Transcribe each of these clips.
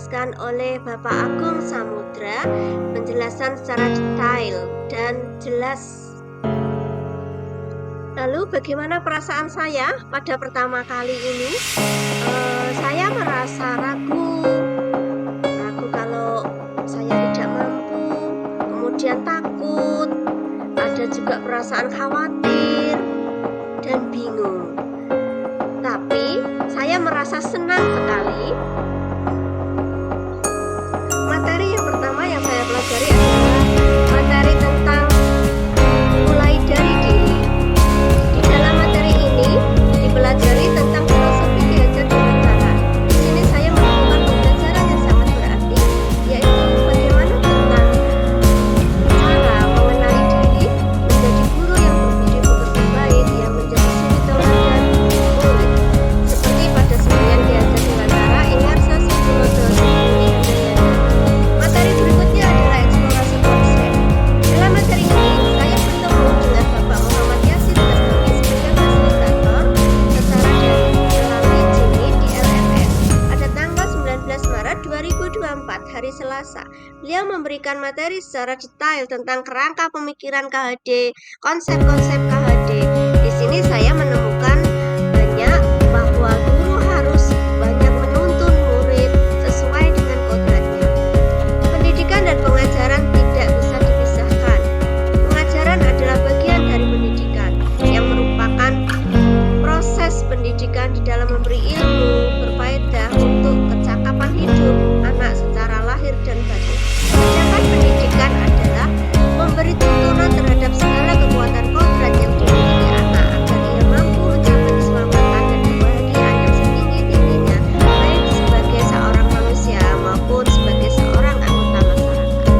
dijelaskan oleh Bapak Agung Samudra, penjelasan secara detail dan jelas. Lalu bagaimana perasaan saya pada pertama kali ini? Saya merasa ragu kalau saya tidak mampu, kemudian takut, ada juga perasaan khawatir dan bingung. Tapi saya merasa senang sekali. Materi yang pertama yang saya pelajari adalah materi tentang mulai dari diri. Di dalam materi ini dipelajari tentang filosofi Ki Hajar Dewantara. Di sini saya menemukan pembelajaran yang sangat berarti, yaitu bagaimana tentang cara mengenali diri, menjadi guru yang berbudi pekerti baik, yang menjadi suri tauladan murid, seperti pada semboyan Ki Hajar Dewantara, Ingarsa Sukulodo Sukuni Handayani. Materi berikutnya adalah eksplorasi konsep. Dalam materi ini saya bertemu dengan Bapak Muhammad Yasin Bastami sebagai fasilitator secara daring melalui Jimmy di LMS pada tanggal 19 Maret 2024 hari Selasa. Beliau memberikan materi secara detail tentang kerangka pemikiran KHD, konsep-konsep KHD. Di sini saya menemukan banyak bahwa guru harus banyak menuntun murid sesuai dengan kodratnya. Pendidikan dan pengajaran tidak bisa dipisahkan. Pengajaran adalah bagian dari pendidikan yang merupakan proses pendidikan di dalam memberi ilmu berfaedah untuk kecakapan hidup anak secara lahir dan batin. Sedangkan pendidikan adalah memberi tuntunan terhadap segala kekuatan kodrat yang dimiliki anak agar ia mampu mencapai keselamatan dan kebahagiaan yang setinggi-tingginya, baik sebagai seorang manusia maupun sebagai seorang anggota masyarakat.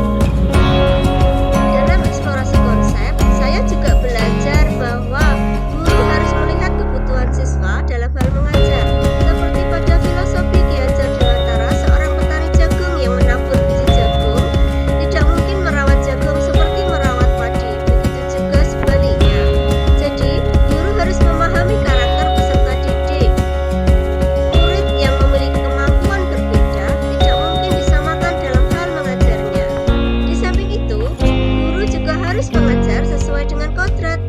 Dalam eksplorasi konsep, saya juga belajar bahwa guru harus melihat kebutuhan siswa dalam hal mengajar. Seperti pada filosofi Ki Hajar Dewantara, seorang petani jagung yang menabur biji jagung tidak mungkin merawat jagung seperti merawat padi. Begitu juga sebaliknya. Jadi, guru harus memahami karakter peserta didik. Murid yang memiliki kemampuan berbeda tidak mungkin disamakan dalam hal mengajarnya. Di samping itu, guru juga harus mengajar sesuai dengan kodrat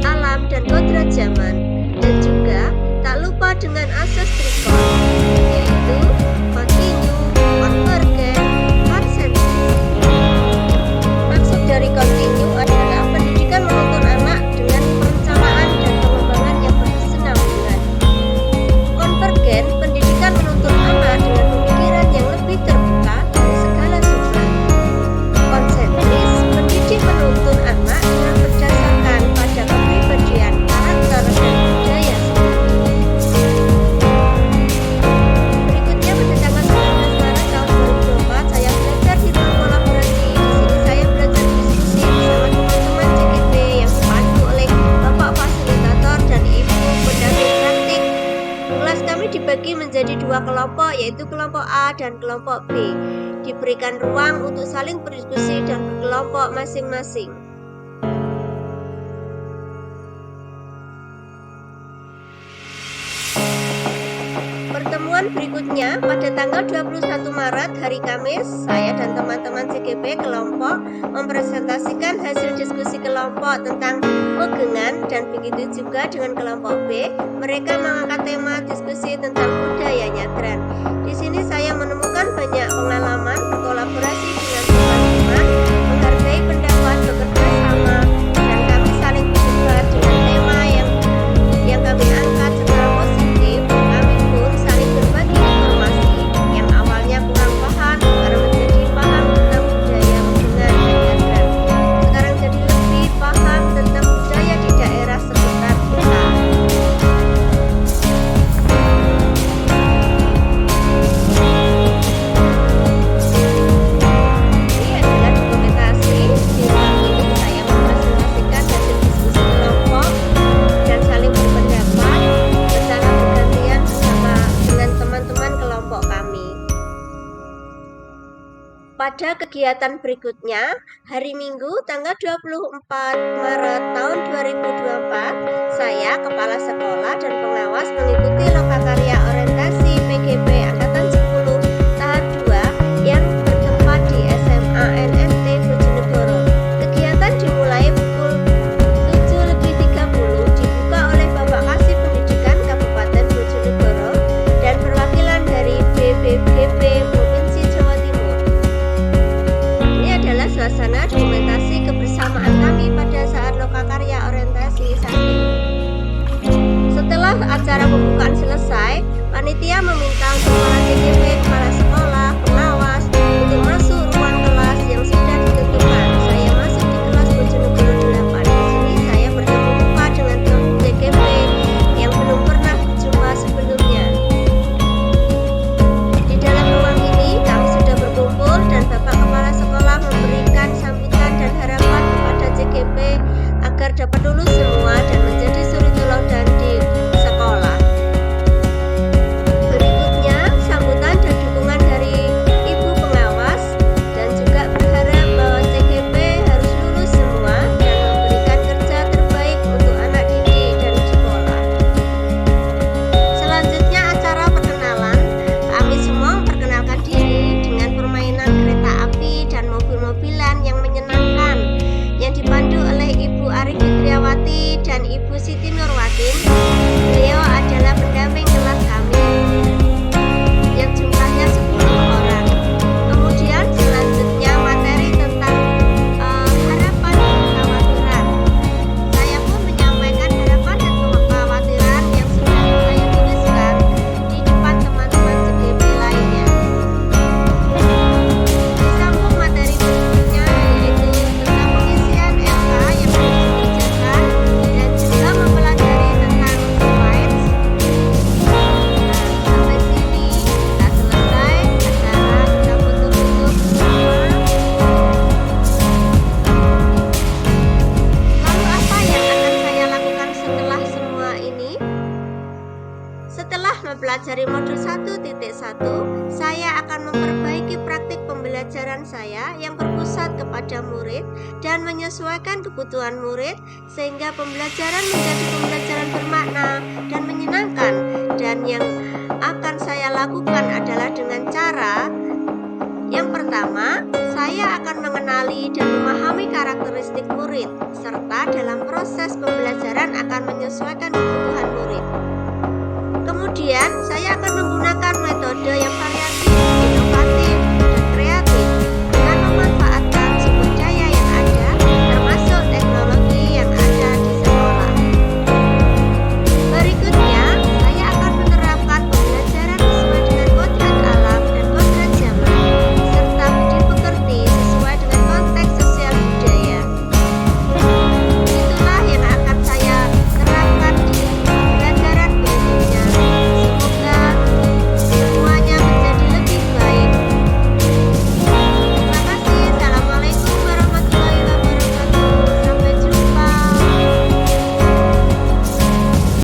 alam dan kodrat zaman, dan juga tak lupa dengan asas trikon, yaitu continue, convergent, concentration. Maksud dari continue adalah pendidikan menuntun anak dengan perencanaan dan pengembangan yang berkesinambungan. Convergent, pendidikan menuntun anak dengan pemikiran yang lebih terbuka dari segala sumber. Konsentris, pendidik menuntun anak dengan berdasarkan pada kepribadian, karakter, dan budaya sendiri. Berikutnya pada tanggal 19 Maret tahun 2024 saya belajar di ruang kolaborasi. Di sini saya belajar diskusi bersama teman-teman CGP yang dipandu oleh Bapak Fasilitator dan Ibu pendamping praktik. Kelas kami dibagi menjadi dua kelompok, yaitu kelompok A dan kelompok B. Diberikan ruang untuk saling berdiskusi dan berkelompok masing-masing. Pertemuan berikutnya pada tanggal 21 Maret hari Kamis, saya dan teman-teman CGP kelompok mempresentasikan hasil diskusi kelompok tentang pegangan, dan begitu juga dengan kelompok B, mereka mengangkat tema diskusi tentang budaya nyadran. Di sini saya menemukan banyak pengalaman berkolaborasi dengan teman-teman, menghargai pendapat, bekerja sama, dan kami saling berdebat dengan tema yang kami angkat secara positif. Kami pun saling berbagi informasi yang awalnya kurang paham sekarang menjadi paham tentang budaya pegangan dan nyadran. Sekarang jadi lebih paham tentang budaya di daerah sekitar kita. Ini adalah dokumentasi. Di ruang ini saya mempresentasikan hasil diskusi kelompok dan saling berpendapat secara bergantian bersama dengan teman-teman kelompok kami. Pada kegiatan berikutnya, hari Minggu tanggal 24 Maret tahun 2024, saya, kepala sekolah dan pengawas mengikuti lokakarya orientasi PGP Angkatan 10 mempelajari modul 1.1, saya akan memperbaiki praktik pembelajaran saya yang berpusat kepada murid dan menyesuaikan kebutuhan murid sehingga pembelajaran menjadi pembelajaran bermakna dan menyenangkan. Dan yang akan saya lakukan adalah dengan cara yang pertama, saya akan mengenali dan memahami karakteristik murid, serta dalam proses pembelajaran akan menyesuaikan kebutuhan murid. Kemudian, saya akan menggunakan